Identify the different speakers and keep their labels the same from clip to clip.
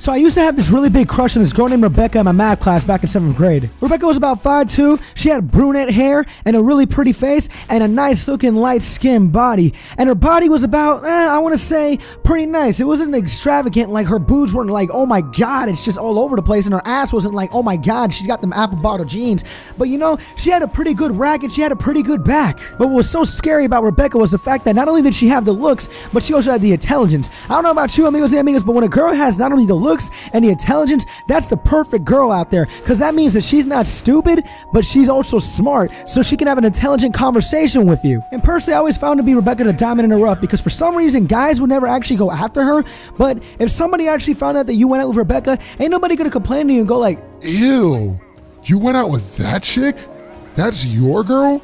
Speaker 1: So I used to have this really big crush on this girl named Rebecca in my math class back in 7th grade. Rebecca was about 5'2", she had brunette hair and a really pretty face and a nice looking light skinned body. And her body was about, I want to say, pretty nice. It wasn't extravagant, like her boobs weren't like, oh my god, it's just all over the place, and her ass wasn't like, oh my god, she's got them apple bottom jeans. But you know, she had a pretty good rack and she had a pretty good back. But what was so scary about Rebecca was the fact that not only did she have the looks, but she also had the intelligence. I don't know about you, amigos and amigas, but when a girl has not only the looks and the intelligence, that's the perfect girl out there, because that means that she's not stupid, but she's also smart, so she can have an intelligent conversation with you. And personally, I always found to be Rebecca the diamond in the rough, because for some reason guys would never actually go after her, but if somebody actually found out that you went out with Rebecca, ain't nobody gonna complain to you and go like,
Speaker 2: ew, you went out with that chick? That's your girl?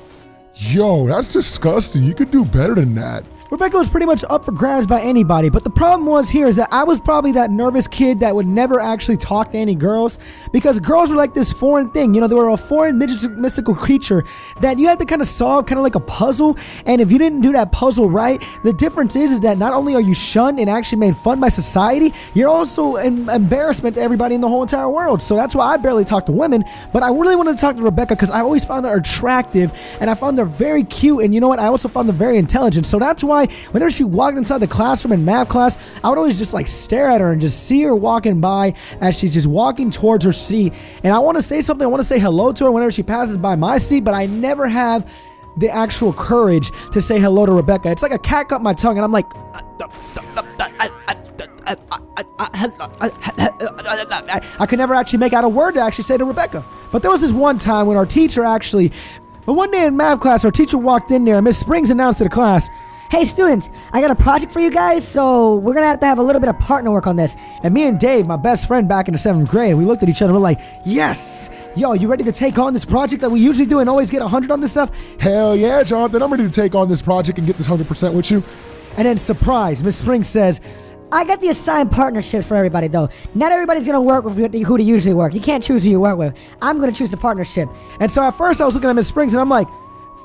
Speaker 2: Yo, that's disgusting. You could do better than that.
Speaker 1: Rebecca was pretty much up for grabs by anybody, but the problem was here is that I was probably that nervous kid that would never actually talk to any girls, because girls were like this foreign thing, you know, they were a foreign mystical creature that you had to kind of solve, kind of like a puzzle, and if you didn't do that puzzle right, the difference is that not only are you shunned and actually made fun by society, you're also an embarrassment to everybody in the whole entire world. So that's why I barely talk to women, but I really wanted to talk to Rebecca because I always found her attractive, and I found her very cute, and you know what, I also found her very intelligent. So that's why whenever she walked inside the classroom in math class, I would always just like stare at her and just see her walking by as she's just walking towards her seat. And I want to say something, I want to say hello to her whenever she passes by my seat, but I never have the actual courage to say hello to Rebecca. It's like a cat cut my tongue and I'm like, I could never actually make out a word to actually say to Rebecca. But there was this one time when our teacher one day in math class, our teacher walked in there and Miss Springs announced to the class,
Speaker 3: "Hey students, I got a project for you guys, so we're gonna have to have a little bit of partner work on this."
Speaker 1: And me and Dave, my best friend back in the 7th grade, we looked at each other and we're like, yes! Yo, you ready to take on this project that we usually do and always get 100 on this stuff?
Speaker 2: Hell yeah, Jonathan, I'm ready to take on this project and get this 100% with you.
Speaker 1: And then surprise, Miss Springs says,
Speaker 3: "I got the assigned partnerships for everybody though. Not everybody's gonna work with who they usually work. You can't choose who you work with. I'm gonna choose the partnership."
Speaker 1: And so at first I was looking at Miss Springs and I'm like,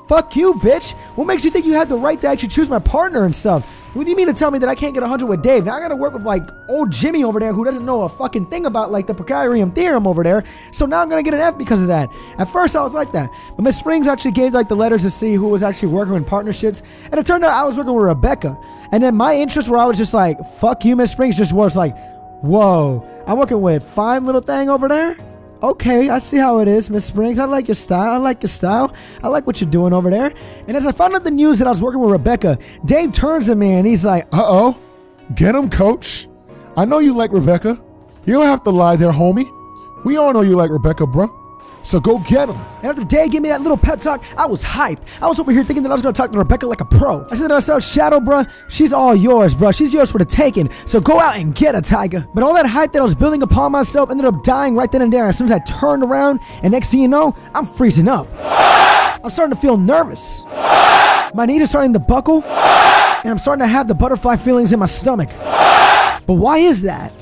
Speaker 1: fuck you, bitch. What makes you think you have the right to actually choose my partner and stuff? What do you mean to tell me that I can't get 100 with Dave? Now I gotta work with like old Jimmy over there who doesn't know a fucking thing about like the Pythagorean theorem over there. So now I'm gonna get an F because of that. At first I was like that. But Miss Springs actually gave like the letters to see who was actually working in partnerships. And it turned out I was working with Rebecca. And then my interest where I was just like, fuck you, Miss Springs, just was like, whoa, I'm working with fine little thing over there? Okay, I see how it is, Miss Springs. I like your style. I like your style. I like what you're doing over there. And as I found out the news that I was working with Rebecca, Dave turns to me and he's like,
Speaker 2: uh-oh, get him, coach. I know you like Rebecca. You don't have to lie there, homie. We all know you like Rebecca, bro. So go get him.
Speaker 1: And after Dave gave me that little pep talk, I was hyped. I was over here thinking that I was gonna talk to Rebecca like a pro. I said to myself, Shadow, bruh, she's all yours, bruh. She's yours for the taking. So go out and get a tiger. But all that hype that I was building upon myself ended up dying right then and there. As soon as I turned around, and next thing you know, I'm freezing up. I'm starting to feel nervous. My knees are starting to buckle, and I'm starting to have the butterfly feelings in my stomach. But why is that?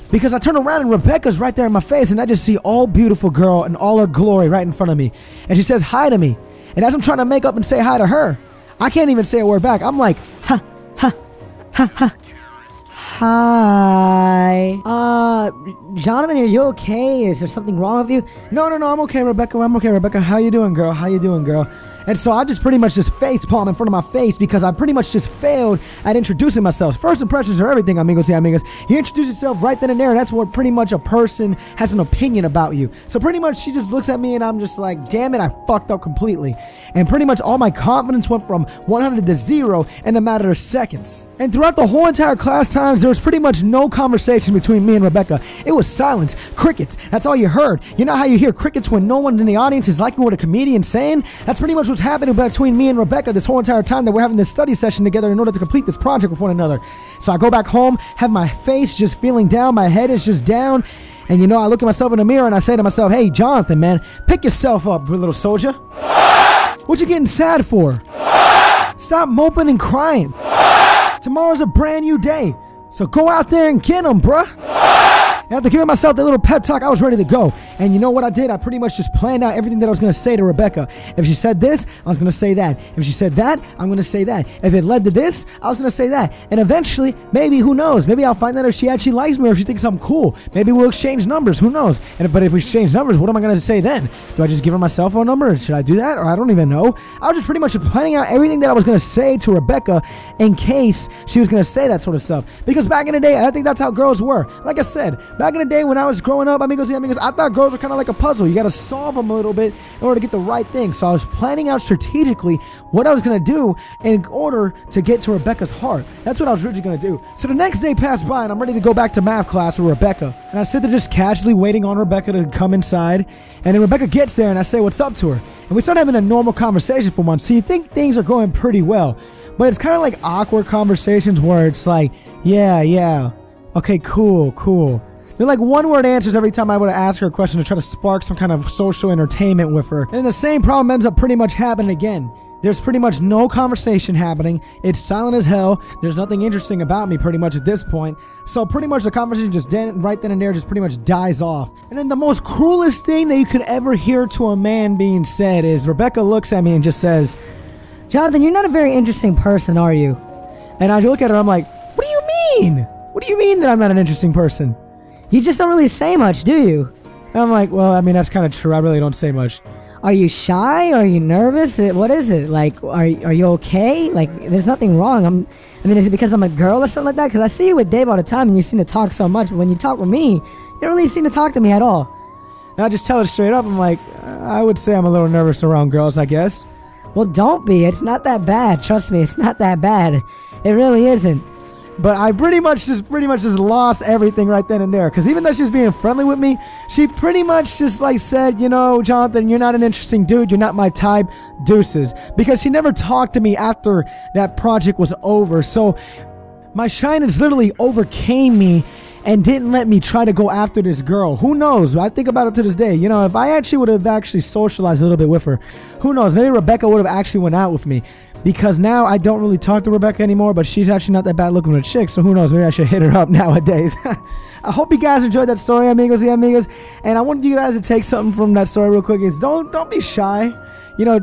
Speaker 1: Because I turn around and Rebecca's right there in my face and I just see all beautiful girl in all her glory right in front of me. And she says hi to me. And as I'm trying to make up and say hi to her, I can't even say a word back. I'm like, ha, ha, ha, ha.
Speaker 3: Hi. Jonathan, are you okay? Is there something wrong with you?
Speaker 1: No, I'm okay, Rebecca. I'm okay, Rebecca. How you doing, girl? How you doing, girl? And so I just pretty much just facepalm in front of my face because I pretty much just failed at introducing myself. First impressions are everything, amigos y amigas. You introduce yourself right then and there, and that's what pretty much a person has an opinion about you. So pretty much she just looks at me and I'm just like, damn it, I fucked up completely. And pretty much all my confidence went from 100 to 0 in a matter of seconds. And throughout the whole entire class times, there was pretty much no conversation between me and Rebecca. It was silence, crickets. That's all you heard. You know how you hear crickets when no one in the audience is liking what a comedian's saying? That's pretty much what's happening between me and Rebecca this whole entire time that we're having this study session together in order to complete this project with one another. So I go back home, have my face just feeling down, my head is just down, and you know, I look at myself in the mirror and I say to myself, hey, Jonathan, man, pick yourself up, little soldier. What you getting sad for? Stop moping and crying. Tomorrow's a brand new day. So go out there and get them, bruh. And after giving myself that little pep talk, I was ready to go. And you know what I did? I pretty much just planned out everything that I was going to say to Rebecca. If she said this, I was going to say that. If she said that, I'm going to say that. If it led to this, I was going to say that. And eventually, maybe, who knows? Maybe I'll find out if she actually likes me or if she thinks I'm cool. Maybe we'll exchange numbers. Who knows? But if we exchange numbers, what am I going to say then? Do I just give her my cell phone number? Should I do that? Or I don't even know. I was just pretty much planning out everything that I was going to say to Rebecca in case she was going to say that sort of stuff. Because back in the day, I think that's how girls were. Like I said, back in the day when I was growing up, amigos, I thought girls were kind of like a puzzle. You got to solve them a little bit in order to get the right thing. So I was planning out strategically what I was going to do in order to get to Rebecca's heart. That's what I was originally going to do. So the next day passed by and I'm ready to go back to math class with Rebecca. And I sit there just casually waiting on Rebecca to come inside. And then Rebecca gets there and I say what's up to her. And we start having a normal conversation for once. So you think things are going pretty well. But it's kind of like awkward conversations where it's like, yeah. Okay, cool. They're like one-word answers every time I would ask her a question to try to spark some kind of social entertainment with her. And the same problem ends up pretty much happening again. There's pretty much no conversation happening. It's silent as hell. There's nothing interesting about me pretty much at this point. So pretty much the conversation just right then and there just pretty much dies off. And then the most cruelest thing that you could ever hear to a man being said is Rebecca looks at me and just says,
Speaker 3: Jonathan, you're not a very interesting person, are you?
Speaker 1: And I look at her, I'm like, what do you mean? What do you mean that I'm not an interesting person?
Speaker 3: You just don't really say much, do you?
Speaker 1: And I'm like, well, I mean, that's kind of true. I really don't say much.
Speaker 3: Are you shy? Are you nervous? What is it? Like, are you okay? Like, there's nothing wrong. I mean, is it because I'm a girl or something like that? Because I see you with Dave all the time and you seem to talk so much. But when you talk with me, you don't really seem to talk to me at all.
Speaker 1: And I just tell her straight up. I'm like, I would say I'm a little nervous around girls, I guess.
Speaker 3: Well, don't be. It's not that bad. Trust me, it's not that bad. It really isn't.
Speaker 1: But I pretty much just lost everything right then and there. Because even though she was being friendly with me, she pretty much just like said, you know, Jonathan, you're not an interesting dude. You're not my type. Deuces. Because she never talked to me after that project was over. So my shyness literally overcame me and didn't let me try to go after this girl. Who knows? I think about it to this day. You know, if I actually would have actually socialized a little bit with her, who knows? Maybe Rebecca would have actually went out with me. Because now I don't really talk to Rebecca anymore, but she's actually not that bad looking of a chick, so who knows? Maybe I should hit her up nowadays. I hope you guys enjoyed that story, amigos y amigas. And I want you guys to take something from that story real quick. Is don't be shy. You know,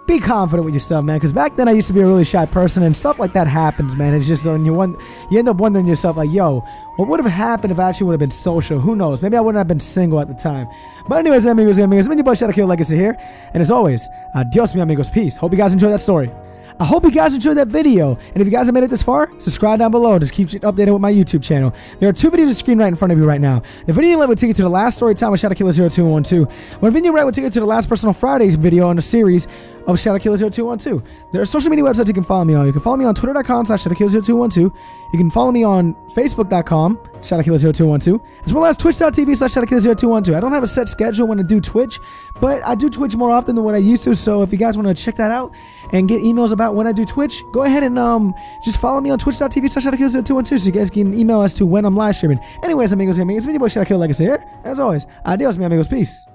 Speaker 1: be confident with yourself, man. Because back then I used to be a really shy person, and stuff like that happens, man. It's just when you end up wondering yourself, like, yo, what would have happened if I actually would have been social? Who knows? Maybe I wouldn't have been single at the time. But anyways, amigos y amigas, it's been your boy Shadow Killer Legacy here. And as always, adios, mi amigos. Peace. Hope you guys enjoyed that story. I hope you guys enjoyed that video, and if you guys have made it this far, subscribe down below. Just keep you updated with my YouTube channel. There are two videos on the screen right in front of you right now. The video link will take you to the last story time of Shadow Killer 0212. One video right will take you to the last Personal Fridays video in the series of Shadow Killer 0212. There are social media websites you can follow me on. You can follow me on twitter.com/ShadowKiller0212. You can follow me on Facebook.com/ShadowKiller0212, as well as Twitch.tv/ShadowKiller0212. I don't have a set schedule when I do Twitch, but I do Twitch more often than what I used to. So if you guys want to check that out and get emails about when I do Twitch, go ahead and just follow me on Twitch.tv/ShadowKiller0212 so you guys can email as to when I'm live streaming. Anyways, amigos, it's been your boy Shadow Killer Legacy here. As always, adios, mi amigos. Peace.